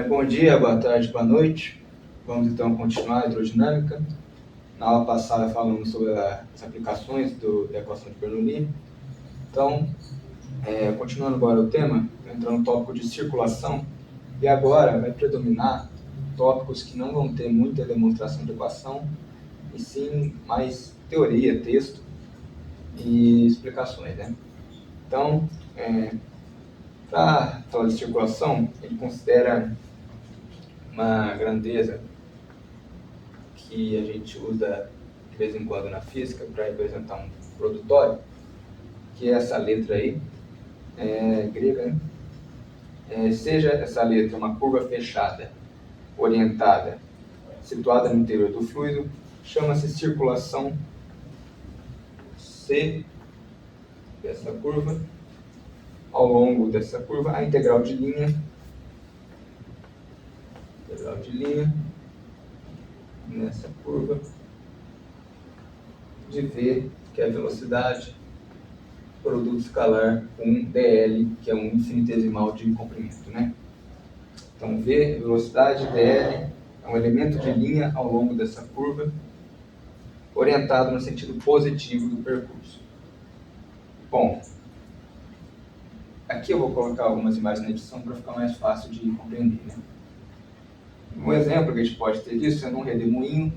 Bom dia, boa tarde, boa noite. Vamos então continuar a hidrodinâmica. Na aula passada falamos sobre as aplicações da equação de Bernoulli. Então, continuando agora o tema, entrando no tópico de circulação, e agora vai predominar tópicos que não vão ter muita demonstração de equação, e sim mais teoria, texto e explicações, né? Então, para falar de circulação, ele considera uma grandeza que a gente usa de vez em quando na física para representar um produtório, que é essa letra aí, grega, né? Seja essa letra uma curva fechada, orientada, situada no interior do fluido, chama-se circulação C dessa curva. Ao longo dessa curva, a integral de linha nessa curva de V, que é a velocidade, produto escalar com dl, que é um infinitesimal de comprimento, né? Então, V, velocidade, dl, é um elemento de linha ao longo dessa curva, orientado no sentido positivo do percurso. Bom, aqui eu vou colocar algumas imagens na edição para ficar mais fácil de compreender, né? Um exemplo que a gente pode ter disso é num redemoinho,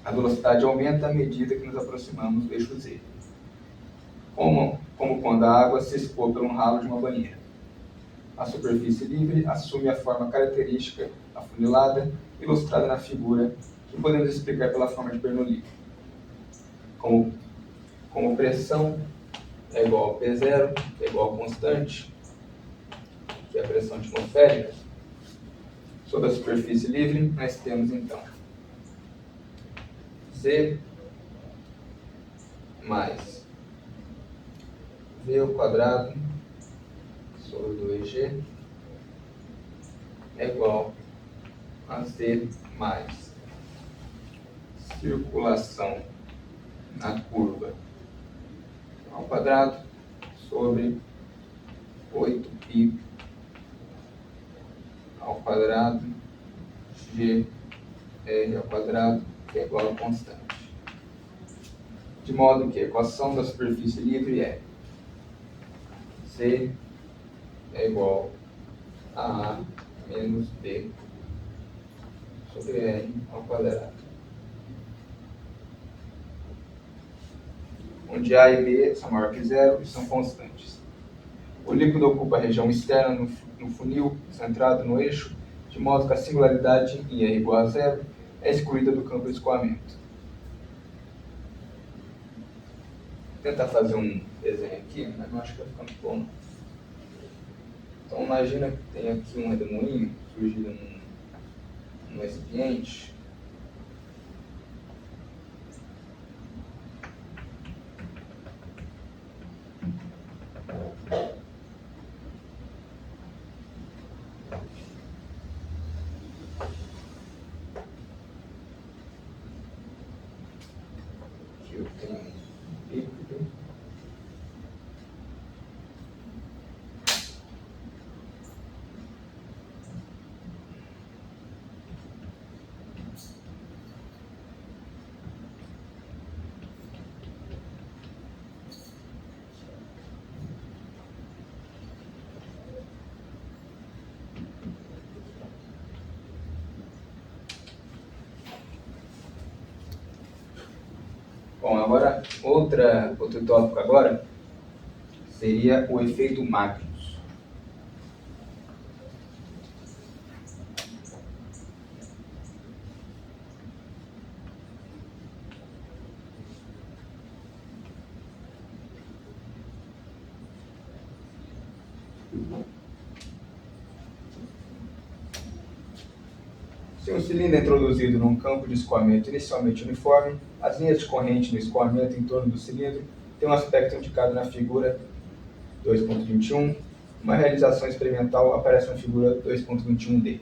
a velocidade aumenta à medida que nos aproximamos do eixo Z. Como quando a água se expor por um ralo de uma banheira. A superfície livre assume a forma característica afunilada, ilustrada na figura, que podemos explicar pela forma de Bernoulli. Como pressão é igual a P0, que é igual a constante, que é a pressão atmosférica, sobre a superfície livre, nós temos então Z mais V ao quadrado sobre 2G é igual a Z mais circulação na curva ao quadrado sobre 8π ao quadrado G R ao quadrado, que é igual a constante. De modo que a equação da superfície livre é C é igual a A menos B sobre R ao quadrado, onde A e B são maior que zero e são constantes. O líquido ocupa a região externa no funil, centrado no eixo, de modo que a singularidade em R igual a zero é excluída do campo de escoamento. Vou tentar fazer um desenho aqui, mas não acho que vai ficar muito bom, não. Então, imagina que tem aqui um redemoinho surgido num recipiente. Aqui eu tenho um líquido. Bom, agora outro tópico agora seria o efeito Magnus. Se um cilindro é introduzido num campo de escoamento inicialmente uniforme, as linhas de corrente no escoamento em torno do cilindro têm um aspecto indicado na figura 2.21. Uma realização experimental aparece na figura 2.21d.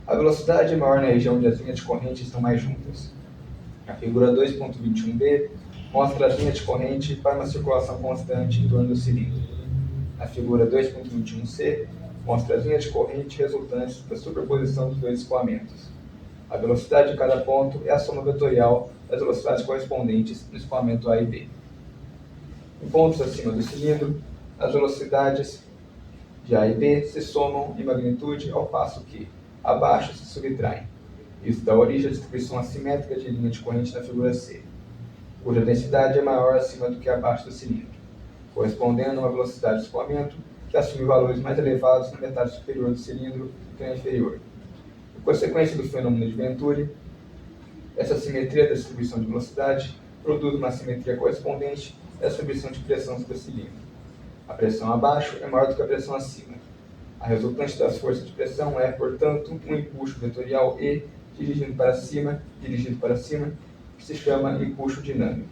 A velocidade é maior na região onde as linhas de corrente estão mais juntas. A figura 2.21b mostra as linhas de corrente para uma circulação constante em torno do cilindro. A figura 2.21c mostra as linhas de corrente resultantes da superposição dos dois escoamentos. A velocidade de cada ponto é a soma vetorial das velocidades correspondentes no escoamento A e B. Em pontos acima do cilindro, as velocidades de A e B se somam em magnitude, ao passo que, abaixo, se subtraem. Isso dá origem à distribuição assimétrica de linha de corrente na figura C, cuja densidade é maior acima do que abaixo do cilindro, correspondendo a uma velocidade de escoamento que assume valores mais elevados na metade superior do cilindro do que na inferior. Por consequência do fenômeno de Venturi, essa simetria da distribuição de velocidade produz uma simetria correspondente à distribuição de pressão sobre o cilindro. A pressão abaixo é maior do que a pressão acima. A resultante das forças de pressão é, portanto, um empuxo vetorial E dirigido para cima, que se chama empuxo dinâmico.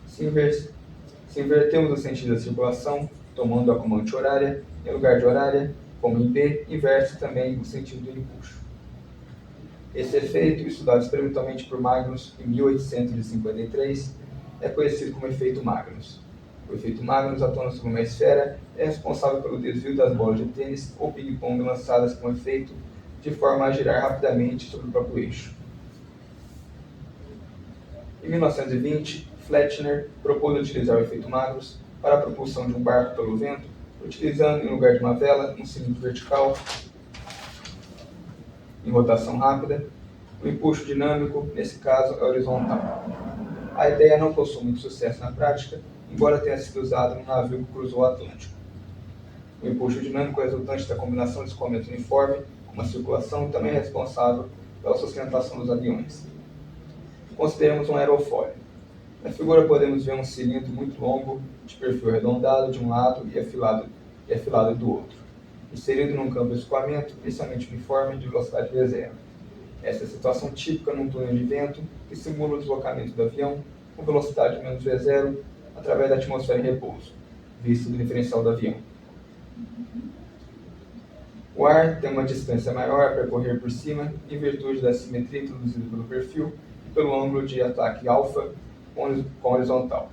Se invertemos o sentido da circulação, tomando-a como anti-horária, em lugar de horária, como em B, inverte também o sentido do empuxo. Esse efeito, estudado experimentalmente por Magnus em 1853, é conhecido como efeito Magnus. O efeito Magnus, atuando sobre uma esfera, é responsável pelo desvio das bolas de tênis ou ping-pong lançadas com efeito, de forma a girar rapidamente sobre o próprio eixo. Em 1920, Flechtner propôs utilizar o efeito Magnus para a propulsão de um barco pelo vento, utilizando, em lugar de uma vela, um cilindro vertical em rotação rápida. O empuxo dinâmico, nesse caso, é horizontal. A ideia não possui muito sucesso na prática, embora tenha sido usado num navio que cruzou o Atlântico. O empuxo dinâmico é resultante da combinação de escoamento uniforme com uma circulação e também é responsável pela sustentação dos aviões. Consideremos um aerofólio. Na figura podemos ver um cilindro muito longo, de perfil arredondado de um lado e afilado do outro, inserido num campo de escoamento inicialmente uniforme de velocidade V0. Essa é a situação típica num túnel de vento que simula o deslocamento do avião com velocidade menos V0 através da atmosfera em repouso, visto do diferencial do avião. O ar tem uma distância maior a percorrer por cima em virtude da simetria introduzida pelo perfil e pelo ângulo de ataque alfa com horizontal.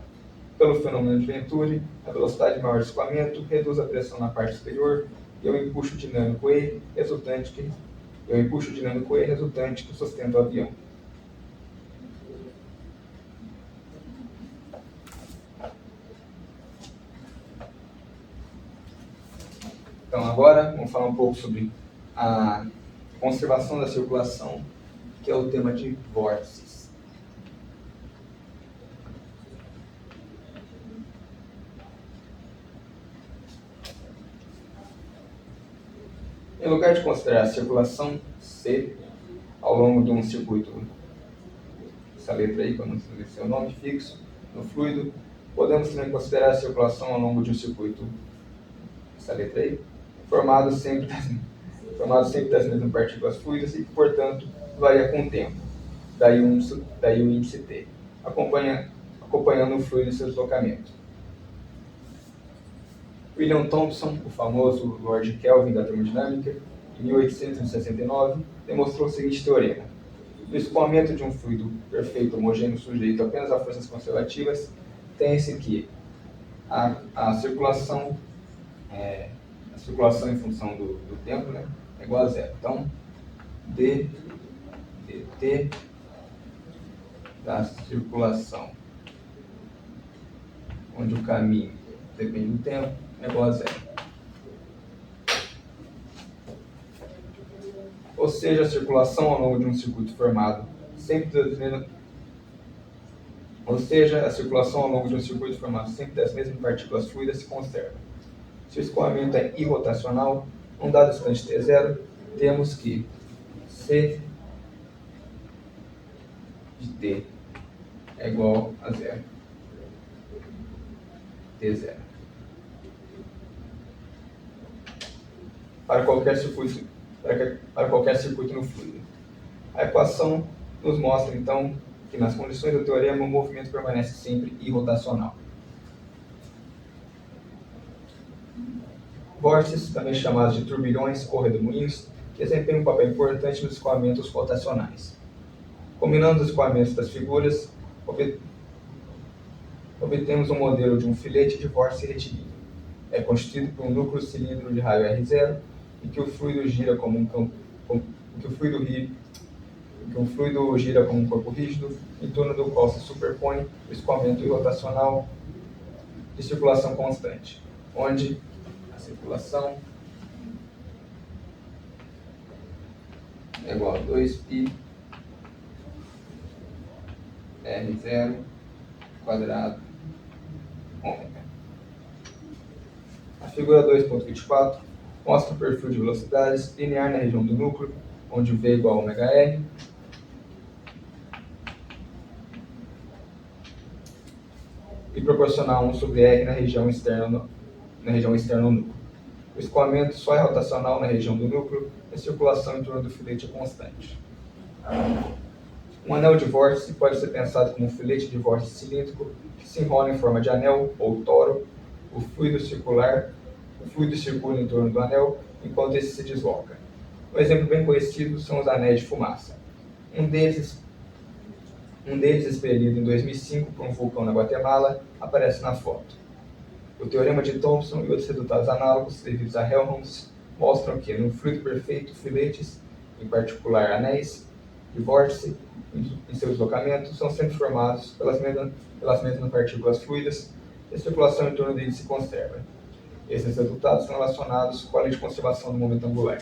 Pelo fenômeno de Venturi, a velocidade maior de escoamento reduz a pressão na parte superior e é o empuxo dinâmico E resultante que sustenta o avião. Então agora vamos falar um pouco sobre a conservação da circulação, que é o tema de vórtices. Em lugar de considerar a circulação C ao longo de um circuito, essa letra aí, para não dizer seu nome fixo, no fluido, podemos também considerar a circulação ao longo de um circuito, essa letra aí, formado sempre das mesmas partículas fluidas e que, portanto, varia com o tempo. Daí o índice T, acompanhando o fluido em seu deslocamento. William Thomson, o famoso Lord Kelvin da termodinâmica, em 1869, demonstrou o seguinte teorema. No escoamento de um fluido perfeito homogêneo sujeito apenas a forças conservativas, tem-se que a circulação em função do tempo, né, é igual a zero. Então, dt da circulação, onde o caminho depende do tempo, é igual a zero. Ou seja, a circulação ao longo de um circuito formado sempre das mesmas partículas fluidas se conserva. Se o escoamento é irrotacional, num dado instante T0, temos que C de T é igual a zero. T0. Para qualquer circuito no fluido. A equação nos mostra, então, que nas condições do teorema o movimento permanece sempre irrotacional. Vórtices, também chamados de turbilhões ou redemoinhos, desempenham um papel importante nos escoamentos rotacionais. Combinando os escoamentos das figuras, obtemos um modelo de um filete de vórtice retilíneo. É constituído por um núcleo cilindro de raio R0 em que o fluido gira como um campo, em que o fluido gira como um corpo rígido, em torno do qual se superpõe o escoamento rotacional de circulação constante, onde a circulação é igual a 2π R0 quadrado ômega. A figura 2.24 mostra o perfil de velocidades linear na região do núcleo, onde V é igual a ômega-r, e proporcional a 1 sobre R na região externa ao núcleo. O escoamento só é rotacional na região do núcleo e a circulação em torno do filete é constante. Um anel de vórtice pode ser pensado como um filete de vórtice cilíndrico que se enrola em forma de anel ou toro. O fluido circula em torno do anel enquanto esse se desloca. Um exemplo bem conhecido são os anéis de fumaça. Um deles, expelido em 2005 por um vulcão na Guatemala, aparece na foto. O teorema de Thomson e outros resultados análogos devidos a Helmholtz mostram que, no fluido perfeito, filetes, em particular anéis de vórtice, em seu deslocamento, são sempre formados pelas mesmas partículas fluidas e a circulação em torno deles se conserva. Esses resultados são relacionados com a lei de conservação do momento angular.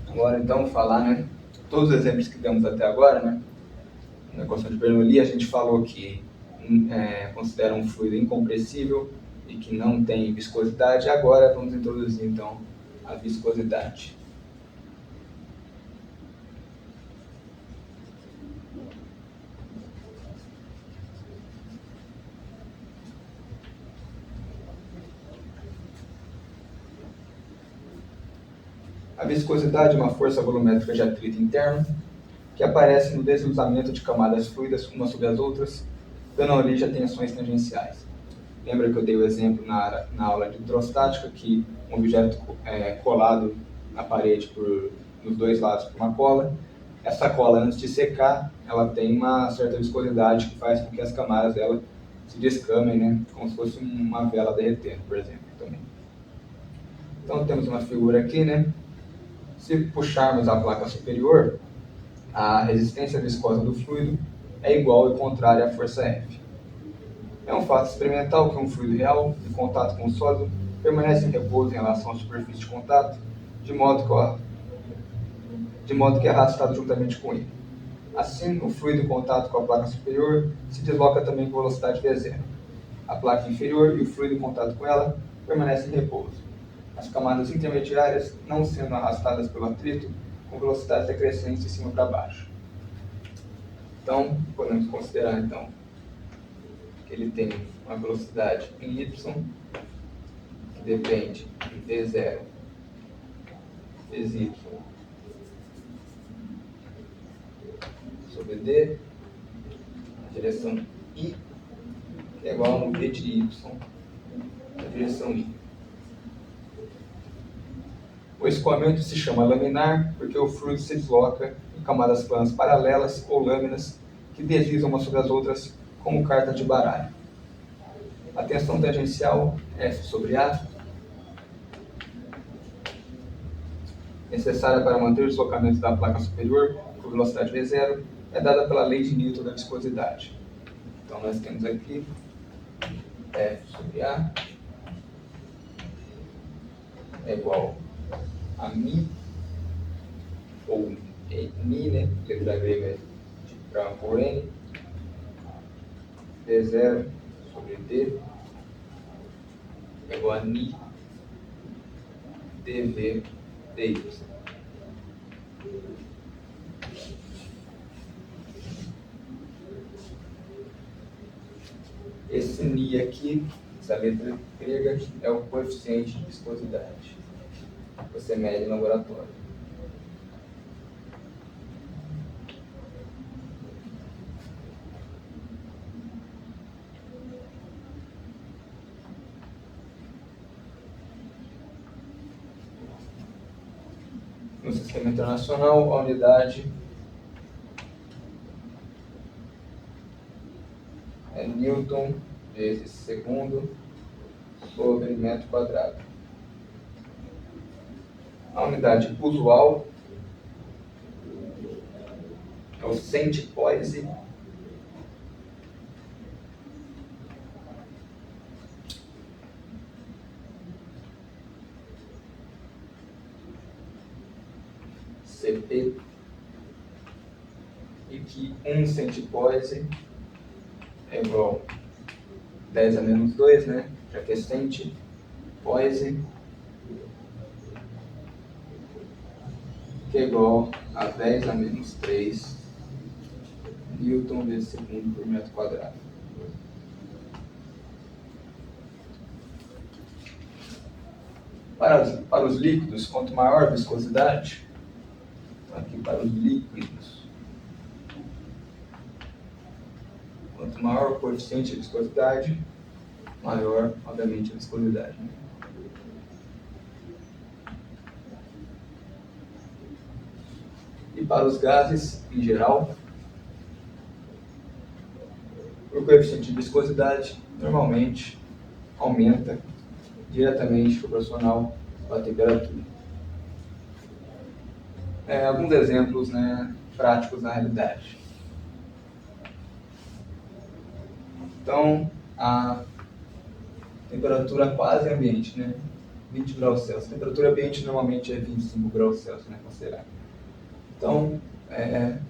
Agora, então, falar, todos os exemplos que demos até agora, na equação de Bernoulli, a gente falou que considera um fluido incompressível e que não tem viscosidade. Agora, vamos introduzir, então, a viscosidade. A viscosidade é uma força volumétrica de atrito interno que aparece no deslizamento de camadas fluidas umas sobre as outras, dando origem a tensões tangenciais. Lembra que eu dei o exemplo na aula de hidrostática que um objeto colado na parede nos dois lados por uma cola. Essa cola, antes de secar, ela tem uma certa viscosidade que faz com que as camadas dela se descamem, como se fosse uma vela derretendo, por exemplo. Também. Então temos uma figura aqui, Se puxarmos a placa superior, a resistência viscosa do fluido é igual e contrária à força F. É um fato experimental que um fluido real, em contato com o sólido, permanece em repouso em relação à superfície de contato, de modo que é arrastado juntamente com ele. Assim, o fluido em contato com a placa superior se desloca também com velocidade V0. A placa inferior e o fluido em contato com ela permanecem em repouso. As camadas intermediárias não sendo arrastadas pelo atrito com velocidades decrescentes de cima para baixo. Então, podemos considerar que ele tem uma velocidade em y que depende de V0 vezes y sobre d na direção i, que é igual a um v de y na direção i. O escoamento se chama laminar porque o fluido se desloca em camadas planas paralelas ou lâminas que deslizam umas sobre as outras como carta de baralho. A tensão tangencial F sobre A, necessária para manter o deslocamento da placa superior com velocidade V0, é dada pela lei de Newton da viscosidade. Então nós temos aqui F sobre A é igual a μ, ou μ, letra grega por N, V0 sobre D é igual a μ dV dy. Esse μ aqui Essa letra grega é o coeficiente de viscosidade. Você mede no laboratório. No sistema internacional, a unidade é Newton vezes segundo sobre metro quadrado. A unidade usual é o centipoise CP, e que 1 centipoise é igual a 10 a menos 2, né? Já que é centipoise, que é igual a 10 a menos 3 Newton vezes segundo por metro quadrado. Para os líquidos, quanto maior a viscosidade, aqui para os líquidos, quanto maior o coeficiente de viscosidade, maior, obviamente, a viscosidade. E para os gases, em geral, o coeficiente de viscosidade normalmente aumenta diretamente proporcional à temperatura. Alguns exemplos, né, práticos na realidade. Então, a temperatura quase ambiente, né, 20 graus Celsius. A temperatura ambiente normalmente é 25 graus Celsius, né, considerado. Então,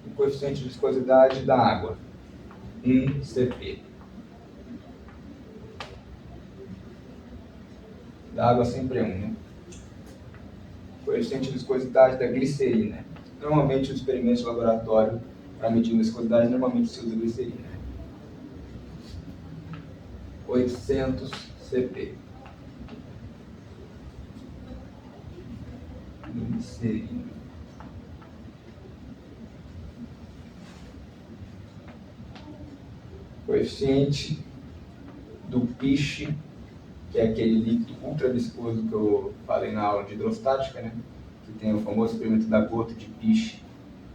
o coeficiente de viscosidade da água, 1 Cp. Da água sempre é 1, né? Coeficiente de viscosidade da glicerina. Normalmente, os experimentos de laboratório para medir viscosidade, normalmente se usa glicerina. 800 Cp. Glicerina. Coeficiente do peixe, que é aquele líquido ultra viscoso que eu falei na aula de hidrostática, né? Que tem o famoso experimento da gota de peixe,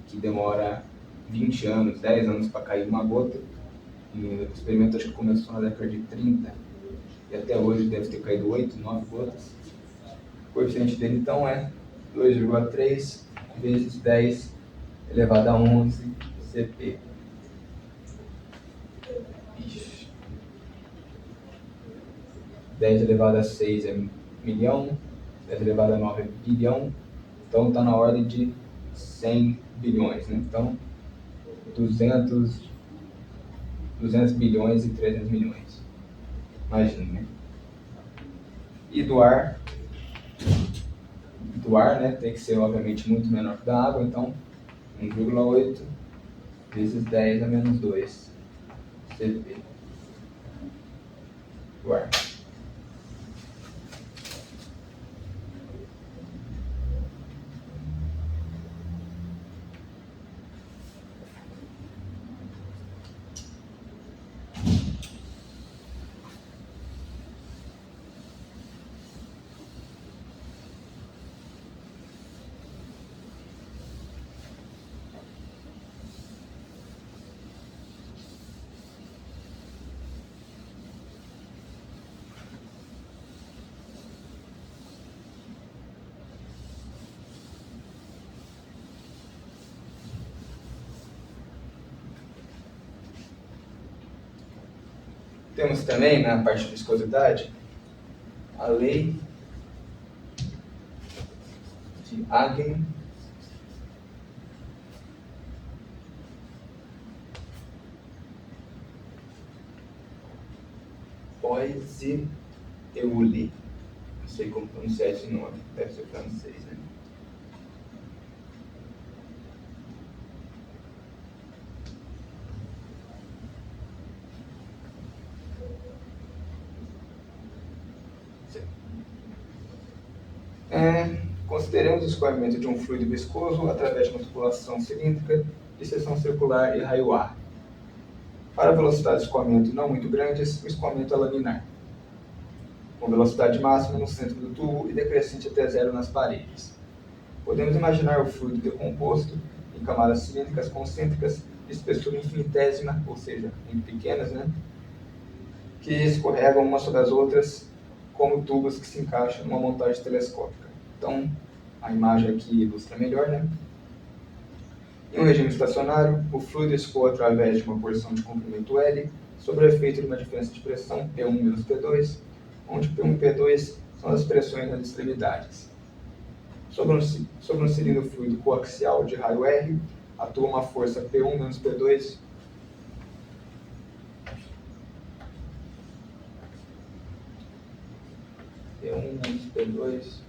que demora 20 anos, 10 anos para cair uma gota. E o experimento acho que começou na década de 30 e até hoje deve ter caído 8, 9 gotas. O coeficiente dele então é 2,3 vezes 10 elevado a 11 Cp. 10 elevado a 6 é milhão, 10 elevado a 9 é bilhão, então está na ordem de 100 bilhões, né? Então 200 bilhões e 300 milhões, imagina, né? E do ar, né, tem que ser obviamente muito menor que da água, então 1,8 vezes 10 a menos 2 Cp do ar. Temos também, na parte de viscosidade, a lei de Agnew-Poiseuille. Não sei como pronunciar esse nome, deve ser francês, né? Consideremos o escoamento de um fluido viscoso através de uma tubulação cilíndrica de seção circular e raio A. Para velocidades de escoamento não muito grandes, o escoamento é laminar, com velocidade máxima no centro do tubo e decrescente até zero nas paredes. Podemos imaginar o fluido decomposto em camadas cilíndricas concêntricas de espessura infinitésima, ou seja, muito pequenas, que escorregam umas sobre as outras como tubos que se encaixam numa montagem telescópica. Então, a imagem aqui ilustra melhor, Em um regime estacionário, o fluido escoa através de uma porção de comprimento L sob o efeito de uma diferença de pressão P1 menos P2, onde P1 e P2 são as pressões nas extremidades. Sobre um cilindro fluido coaxial de raio R, atua uma força P1 menos P2 menos P2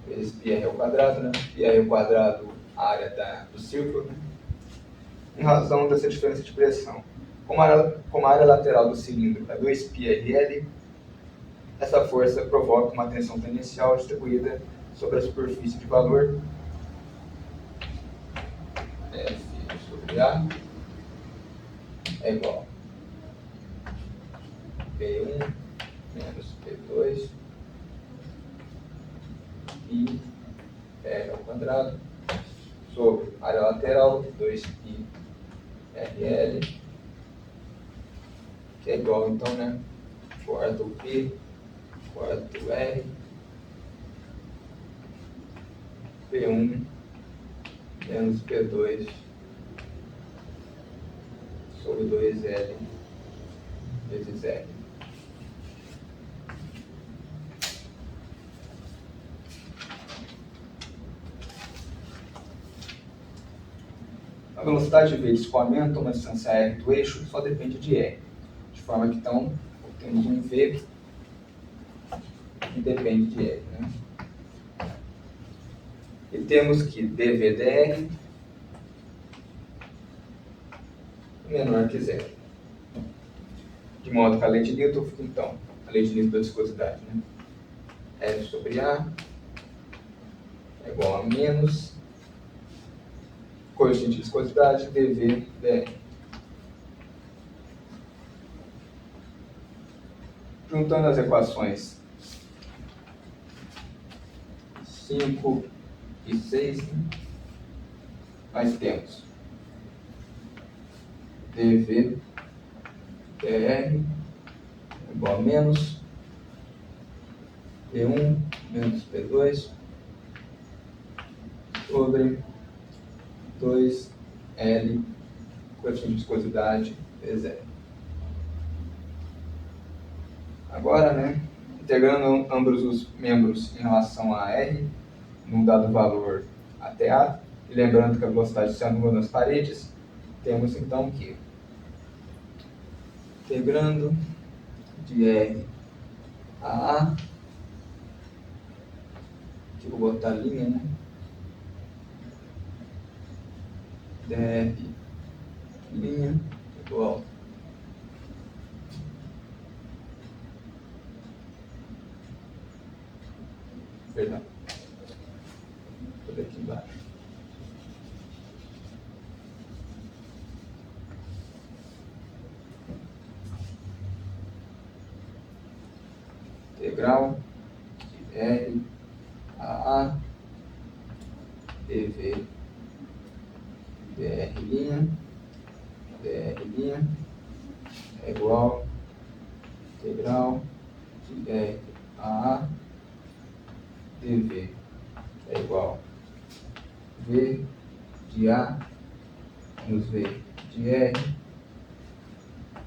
vezes πr ao quadrado, πr ao quadrado, a área do círculo, em razão dessa diferença de pressão. Como a área lateral do cilindro é 2πrl, essa força provoca uma tensão tendencial distribuída sobre a superfície de valor F sobre A é igual a P1 menos P2 e R ao quadrado sobre área lateral 2πrl, que é igual, então, quarto P, quarto R, P1 menos P2 sobre 2L vezes R. A velocidade V de escoamento a uma distância R do eixo só depende de R, de forma que, então, temos um V que depende de R. E temos que dV/dr é menor que zero. De modo que a lei de Newton fica, então, a lei de Newton da viscosidade, F sobre A é igual a menos coeficiente de viscosidade dV/dr. Juntando as equações 5 e 6, nós temos dV/dr é igual a menos P1 menos P2 sobre 2L coeficiente de viscosidade vezes R. Agora, integrando ambos os membros em relação a R, num dado valor até A, e lembrando que a velocidade se anula nas paredes, temos então que, integrando de R a A, aqui vou botar a linha, dr linha igual perdão, vou aqui embaixo, integral de R a dV dr linha é igual a integral de R a dV é igual a V de A menos V de R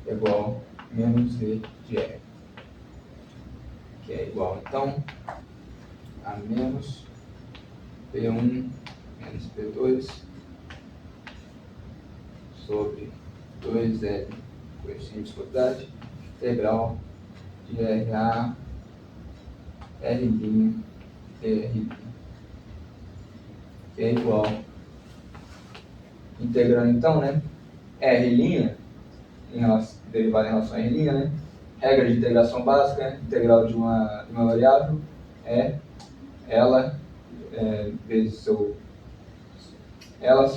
é igual a menos V de R, que é igual, então, a menos P1 menos P2 sobre 2L coeficiente de viscosidade, integral de RA R' dr', que é igual, integrando então, R', derivada em relação a R', regra de integração básica, integral de uma variável, é ela vezes seu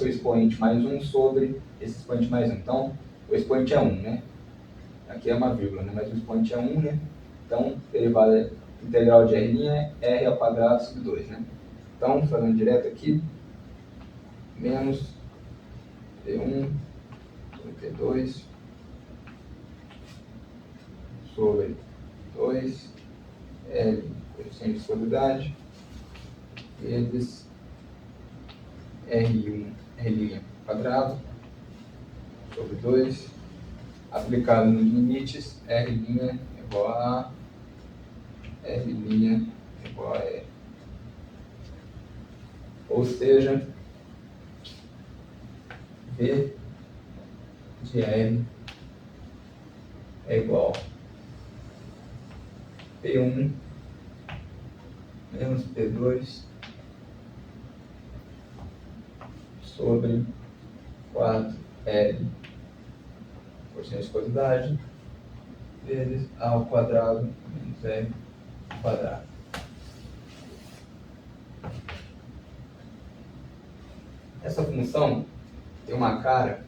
expoente mais 1 sobre esse expoente mais 1. Então, o expoente é 1, né? Aqui é uma vírgula, né? Mas o expoente é 1, né? Então, derivada integral de R' é R ao quadrado sobre 2, né? Então, fazendo direto aqui, menos P1 sobre P2 sobre 2 L coeficiente de viscosidade vezes R' quadrado sobre 2, aplicado nos limites, R' é igual a A, R' é igual a R. Ou seja, V de R é igual a P1 menos P2 sobre 4L por cento de viscosidade vezes A ao quadrado menos R ao quadrado. Essa função tem uma cara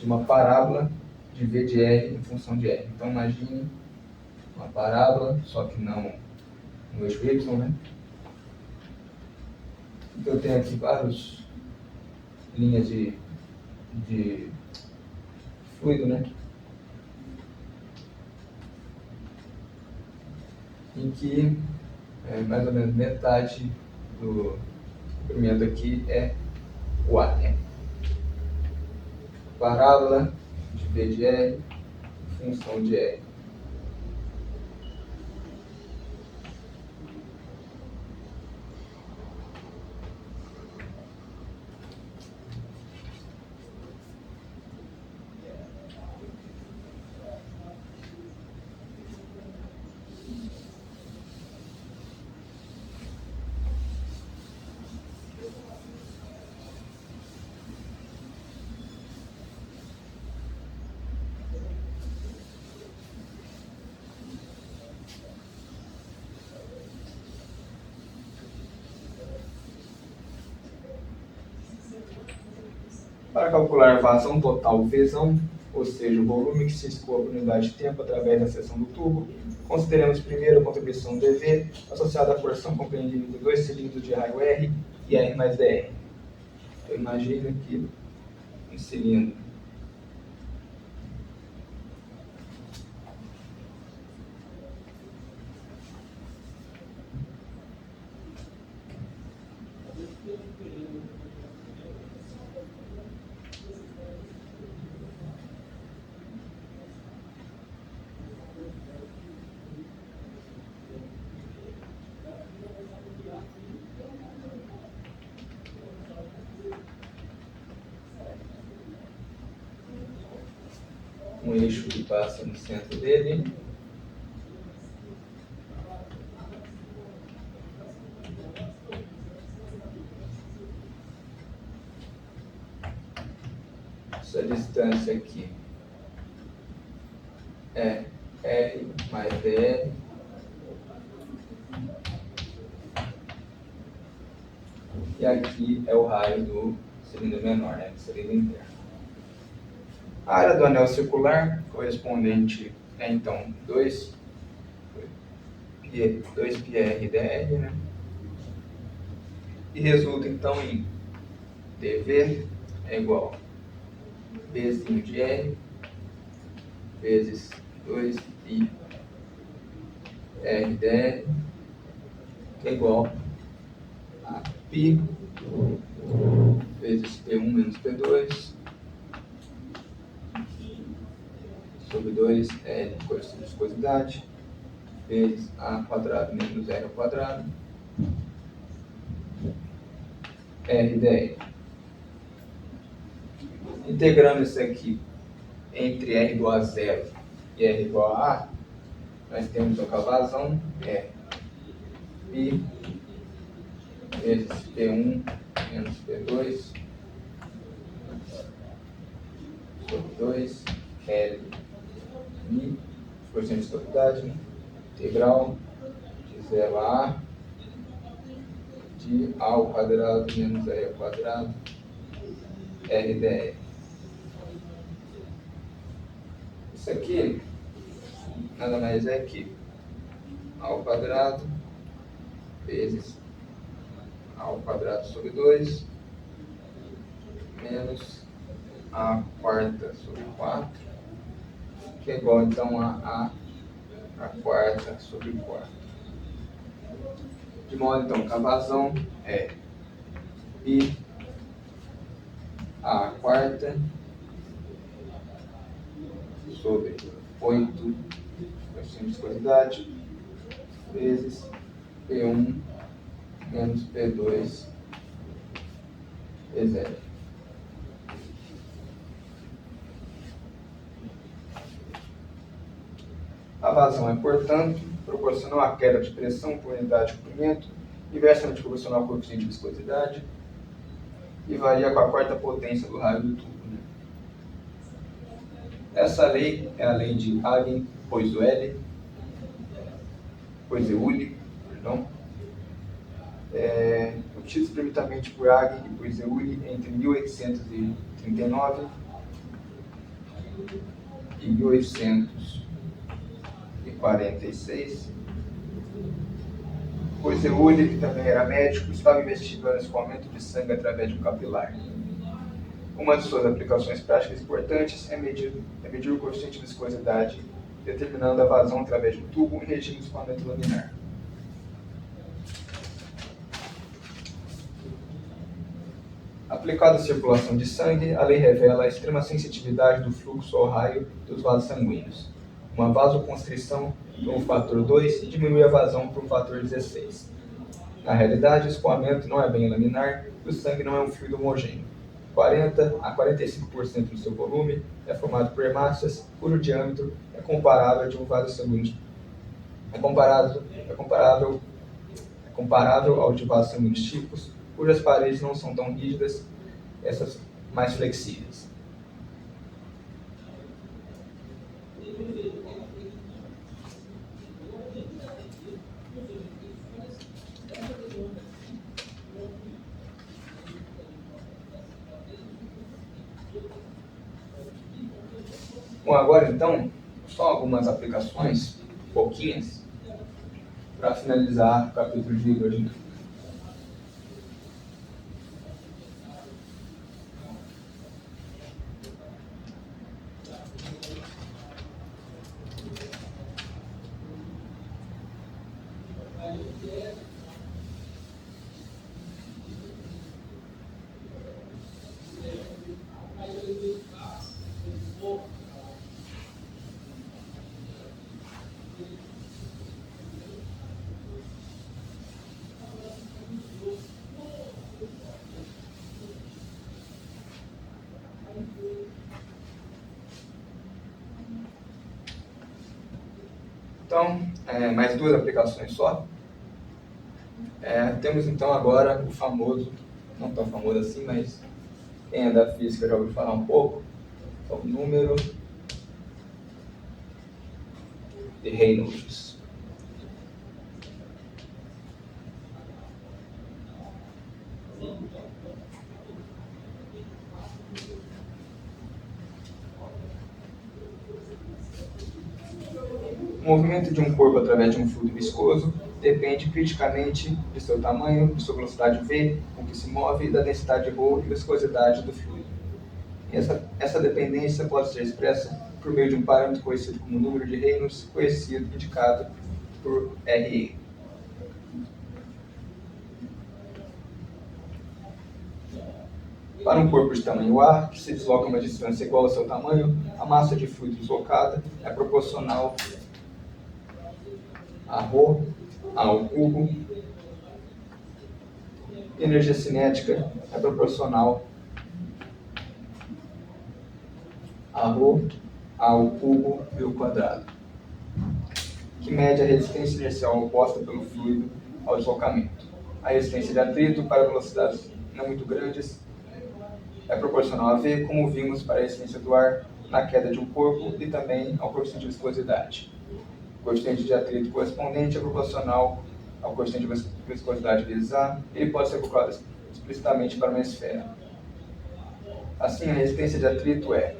de uma parábola de V de R em função de R. Então, imagine uma parábola, só que não no eixo Y, né? Então, eu tenho aqui várias linhas de fluido, né? Em que mais ou menos metade do comprimento aqui é o ar, né? Parábola de V de R em função de R. Para calcular a vazão total Vzão, ou seja, o volume que se escoa por unidade de tempo através da seção do tubo, consideremos primeiro a contribuição dV associada à porção compreendida entre 2 cilindros de raio R e R mais dR. Então, imagine aqui um cilindro um eixo que passa no centro dele. Essa distância aqui é R mais dR. E aqui é o raio do cilindro menor, né? Do cilindro interno. A área do anel circular correspondente é então 2πr/dr, né? E resulta então em dV é igual a Vzinho de R vezes 2πr/dr, que é igual a π vezes P1 menos P2 sobre 2L coeficiente de viscosidade vezes A quadrado menos R ao quadrado R dr. Integrando isso aqui entre R igual a 0 e R igual a A, nós temos a vazão é π vezes P1 menos P2 sobre 2L mi, coeficiente de viscosidade, né? Integral de 0 a A de A ao quadrado menos R ao quadrado, R dr. Isso aqui nada mais é que A ao quadrado vezes A ao quadrado sobre 2 menos A quarta sobre 4, que é igual então a A quarta sobre 4. De modo então que a vazão é π A quarta sobre 8 coeficiente de viscosidade vezes P1 menos P2 E0. A vazão é, portanto, proporcional à queda de pressão por unidade de comprimento, inversamente proporcional ao coeficiente de viscosidade, e varia com a quarta potência do raio do tubo. Essa lei é a lei de Hagen-Poiseuille, obtida experimentalmente por Hagen e Poiseuille entre 1839 e 1846. Poiseuille, que também era médico, estava investigando o escoamento de sangue através de um capilar. Uma de suas aplicações práticas importantes é medir o coeficiente de viscosidade, determinando a vazão através de um tubo em regime de escoamento laminar. Aplicada à circulação de sangue, a lei revela a extrema sensitividade do fluxo ao raio dos vasos sanguíneos. Uma vasoconstrição por um fator 2 diminui a vazão por um fator 16. Na realidade, o escoamento não é bem laminar e o sangue não é um fluido homogêneo. 40 a 45% do seu volume é formado por hemácias, cujo diâmetro é comparável de um vaso sanguíneo. É comparável ao de vasos sanguíneos típicos, cujas paredes não são tão rígidas, essas mais flexíveis. Bom, agora então, só algumas aplicações, pouquinhas, para finalizar o capítulo de hidrodinâmica. Então, mais duas aplicações só. Temos então agora o famoso, não tão famoso assim, mas quem é da física já ouviu falar um pouco, é o número de Reynolds. O movimento de um corpo através de um fluido viscoso depende criticamente de seu tamanho, de sua velocidade v, com que se move, e da densidade ρ e viscosidade do fluido. Essa dependência pode ser expressa por meio de um parâmetro conhecido como número de Reynolds, indicado por RE. Para um corpo de tamanho A, que se desloca a uma distância igual ao seu tamanho, a massa de fluido deslocada é proporcional a ρ ao cubo, e a energia cinética é proporcional a ρ ao cubo ao quadrado, que mede a resistência inercial oposta pelo fluido ao deslocamento. A resistência de atrito para velocidades não muito grandes é proporcional a V, como vimos para a resistência do ar na queda de um corpo e também ao coeficiente de viscosidade. O coeficiente de atrito correspondente é proporcional ao coeficiente de viscosidade vezes A, ele pode ser calculado explicitamente para uma esfera. Assim, a resistência de atrito é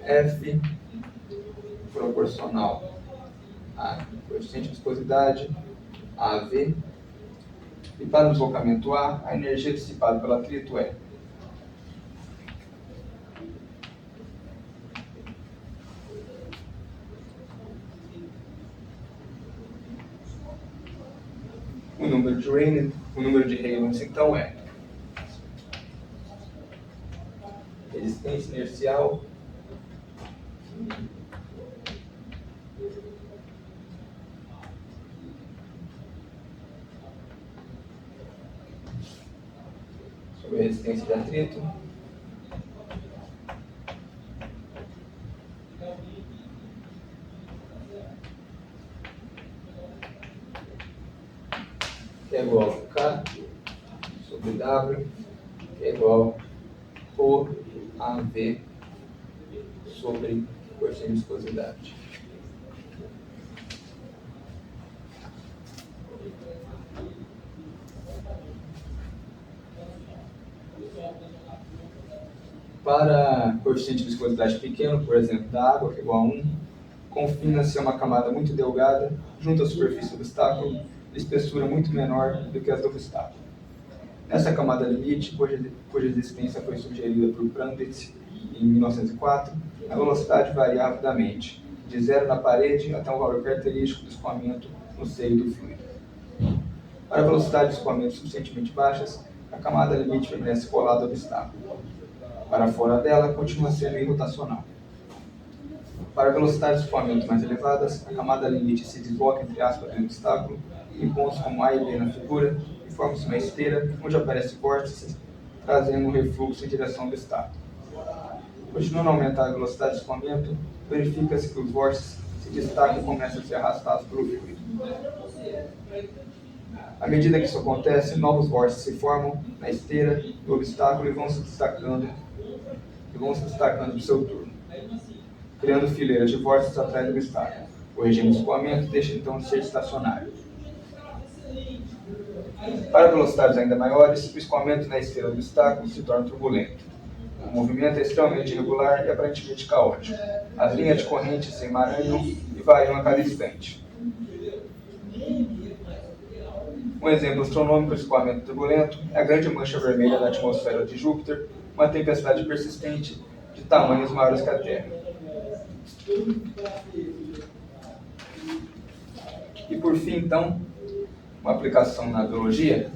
F proporcional a coeficiente de viscosidade, AV, e para o deslocamento A energia dissipada pelo atrito é o número de Reynolds, então, é resistência inercial sobre a resistência de atrito que é igual a K sobre W, que é igual a Rho AV sobre coeficiente de viscosidade. Para coeficiente de viscosidade pequeno, por exemplo, da água, que é igual a 1, confina-se a uma camada muito delgada junto à superfície do obstáculo, de espessura muito menor do que as do obstáculo. Nessa camada limite, cuja existência foi sugerida por Prandtl em 1904, a velocidade varia rapidamente, de zero na parede até um valor característico do escoamento no seio do fluido. Para velocidades de escoamento suficientemente baixas, a camada limite permanece colada ao obstáculo. Para fora dela, continua sendo irrotacional. Para velocidades de escoamento mais elevadas, a camada limite se desloca entre aspas do obstáculo, em pontos como A e B na figura, e forma-se uma esteira, onde aparece vórtices, trazendo um refluxo em direção ao obstáculo. Continuando a aumentar a velocidade de escoamento, verifica-se que os vórtices se destacam e começam a ser arrastados pelo fluido. À medida que isso acontece, novos vórtices se formam na esteira do obstáculo e vão se destacando do seu turno, criando fileiras de vórtices atrás do obstáculo. O regime de escoamento deixa então de ser estacionário. Para velocidades ainda maiores, o escoamento na esteira do obstáculo se torna turbulento. O movimento é extremamente irregular e aparentemente caótico. As linhas de corrente se emaranham e variam a cada instante. Um exemplo astronômico de escoamento turbulento é a grande mancha vermelha na atmosfera de Júpiter, uma tempestade persistente de tamanhos maiores que a Terra. E por fim, então, uma aplicação na biologia.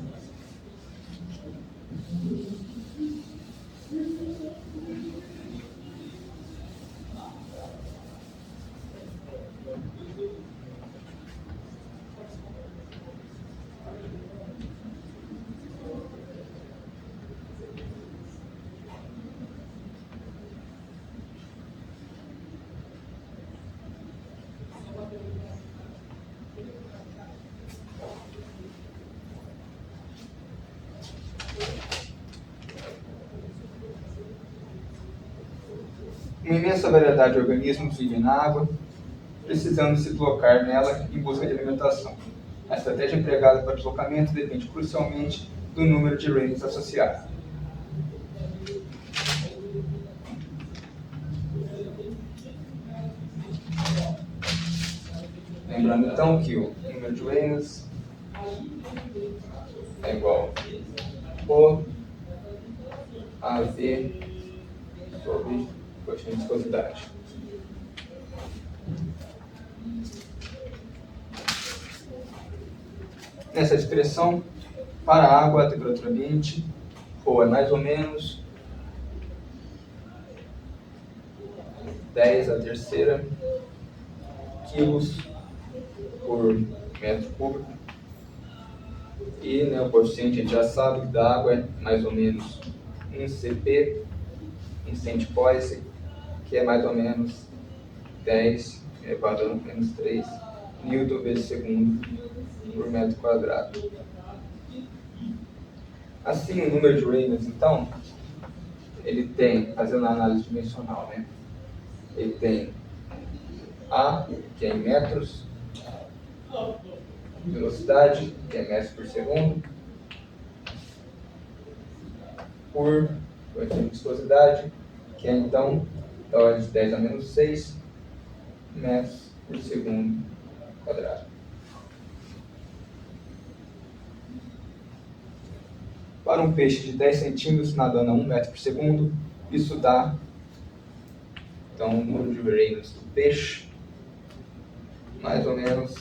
Uma imensa variedade de organismos vivem na água, precisando se deslocar nela em busca de alimentação. A estratégia empregada para o deslocamento depende crucialmente do número de Reynolds associado. Lembrando então que o número de Reynolds é igual a AV sobre coeficiente de viscosidade. Nessa expressão, para a água, a temperatura ambiente, Rho é mais ou menos 10 a terceira quilos por metro cúbico. E o coeficiente a gente já sabe que da água é mais ou menos 1 CP, 1 centipoise, que é mais ou menos 10 elevado a menos 3 Newton vezes segundo por metro quadrado. Assim, o número de Reynolds, então, ele tem, fazendo a análise dimensional, né? Ele tem A, que é em metros, velocidade, que é metros por segundo, por coeficiente de viscosidade, que é então da ordem de 10 a menos 6 metros por segundo quadrado. Para um peixe de 10 centímetros nadando a 1 metro por segundo, isso dá então o número de Reynolds do peixe, mais ou menos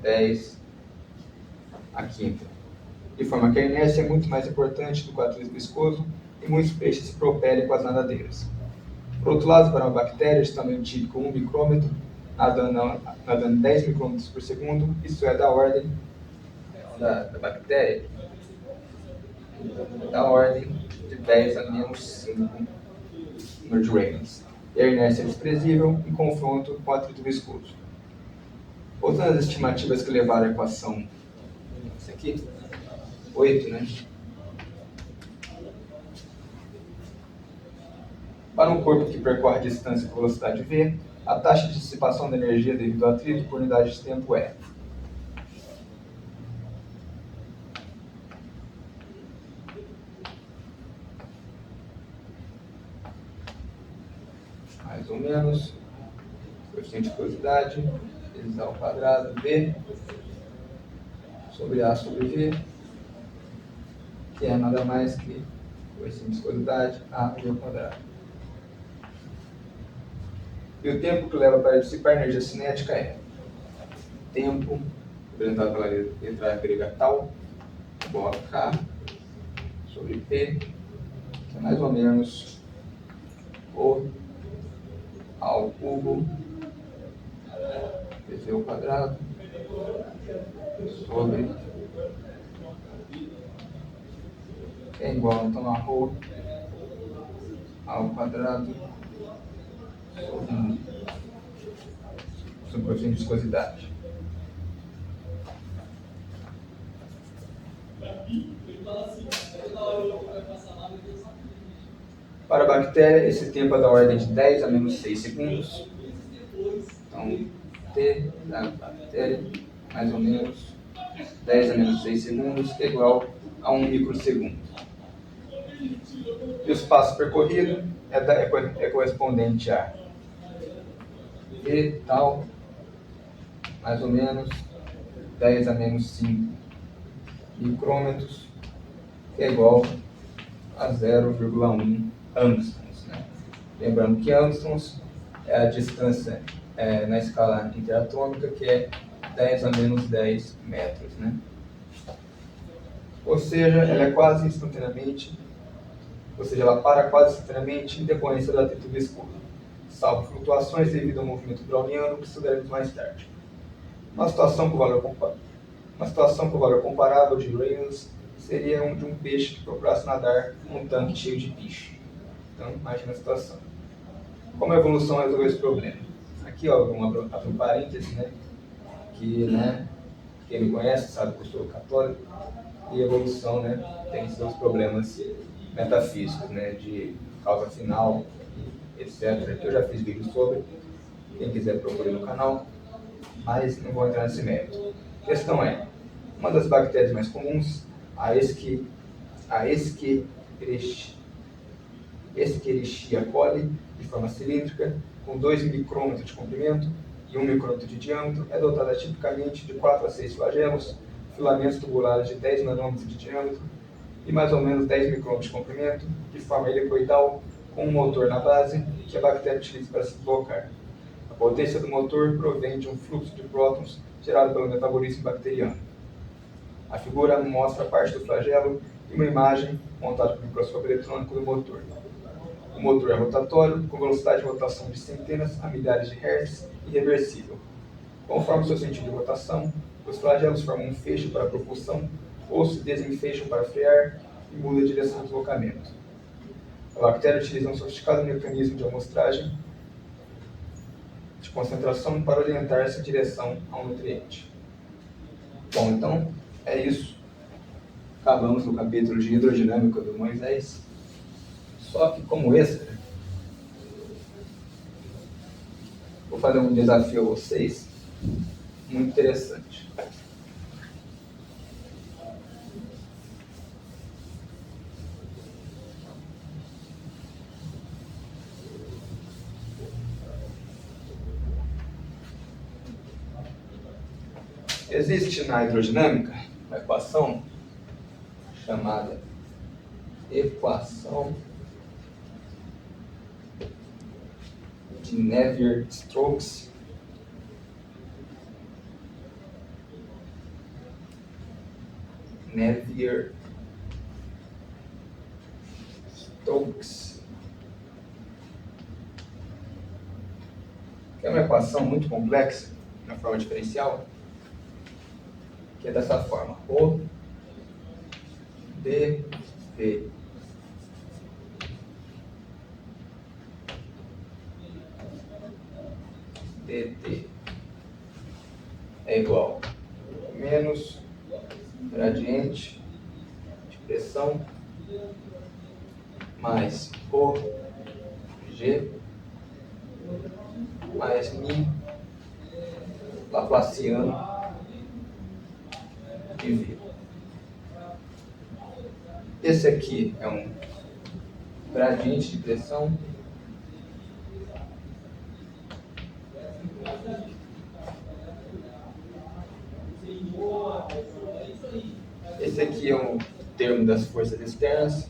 10 a quinta. De forma que a inércia é muito mais importante do que o atrito viscoso e muitos peixes se propelem com as nadadeiras. Por outro lado, para uma bactéria de tamanho típico 1 micrômetro, nadando 10 micrômetros por segundo, isso é da ordem da bactéria, da ordem de 10 a menos 5 número de Reynolds. E a inércia é desprezível em confronto com o atrito viscoso. Voltando às estimativas que levaram à equação, isso aqui, 8, né? Para um corpo que percorre a distância com velocidade v, a taxa de dissipação da energia devido ao atrito por unidade de tempo é mais ou menos coeficiente de velocidade vezes a ao quadrado v sobre a sobre v, que é nada mais que coeficiente de viscosidade a v ao quadrado. E o tempo que leva para dissipar a energia cinética é tempo, representado pela letra grega tau, igual a K sobre P, que é mais ou menos O ao cubo vezes ao quadrado sobre é igual então a ρ ao quadrado sobre o coeficiente de viscosidade. Para a bactéria, esse tempo é da ordem de 10 a menos 6 segundos. Então, T da bactéria, mais ou menos 10 a menos 6 segundos, que é igual a 1 microsegundo. E o espaço percorrido é correspondente a V tal, mais ou menos 10 a menos 5 micrômetros, que é igual a 0,1 angstroms. Né? Lembrando que angstroms é a distância na escala interatômica, que é 10 a menos 10 metros. Né? Ou seja, ela para quase instantaneamente em decorrência do atrito viscoso, salvo flutuações devido ao movimento browniano, que estudaremos mais tarde. Uma situação com valor comparável de Reynolds seria de um peixe que procurasse nadar num tanque cheio de bicho. Então, imagina a situação. Como a evolução resolveu esse problema? Aqui, ó, um parêntese, né? Quem me conhece sabe que eu sou católico, e a evolução, né, tem seus problemas metafísicos, né, de causa final, etc., que eu já fiz vídeo sobre. Quem quiser procurar no canal, mas não vou entrar nesse mérito. A questão é, uma das bactérias mais comuns, a Escherichia coli, de forma cilíndrica, com 2 micrômetros de comprimento e 1 micrômetro de diâmetro, é dotada tipicamente de 4 a 6 flagelos, filamentos tubulares de 10 nanômetros de diâmetro e mais ou menos 10 micrômetros de comprimento, de forma helicoidal, com um motor na base que a bactéria utiliza para se deslocar. A potência do motor provém de um fluxo de prótons gerado pelo metabolismo bacteriano. A figura mostra parte do flagelo e uma imagem montada com o microscópio eletrônico do motor. O motor é rotatório, com velocidade de rotação de centenas a milhares de hertz e reversível. Conforme seu sentido de rotação, os flagelos formam um feixe para propulsão ou se desenfeixam para frear e muda a direção do deslocamento. A bactéria utiliza um sofisticado mecanismo de amostragem de concentração para orientar-se em direção a um nutriente. Bom, então é isso. Acabamos no capítulo de hidrodinâmica do Moisés. Só que como extra, vou fazer um desafio a vocês muito interessante. Existe na hidrodinâmica uma equação chamada equação de Navier-Stokes. Navier-Stokes, que é uma equação muito complexa na forma diferencial, que é dessa forma: O dV dt é igual a menos gradiente de pressão mais o G mais μ laplaciano de V. Esse aqui é um gradiente de pressão esse aqui é um termo das forças externas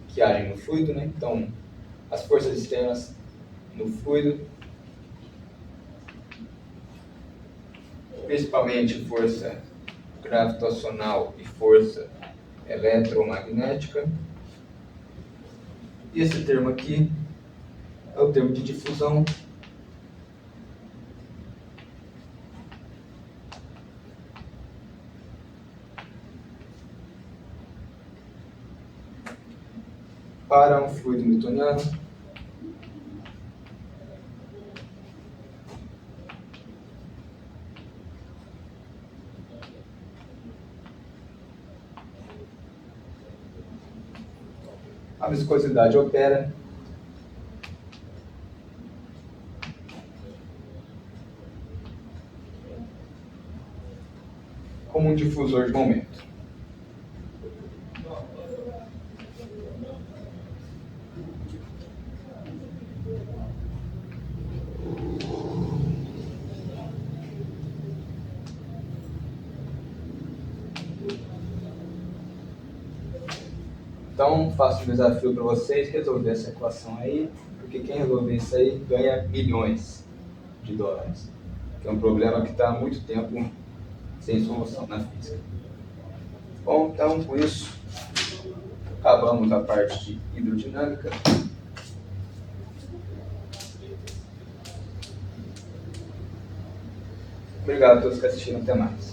que agem no fluido, né? Então, as forças externas no fluido, principalmente força gravitacional e força eletromagnética. E esse termo aqui é o termo de difusão, para um fluido newtoniano. A viscosidade opera como um difusor de momento. Então, faço um desafio para vocês resolver essa equação aí, porque quem resolver isso aí ganha milhões de dólares, que é um problema que está há muito tempo sem solução na física. Bom, então, com isso, acabamos a parte de hidrodinâmica. Obrigado a todos que assistiram, até mais.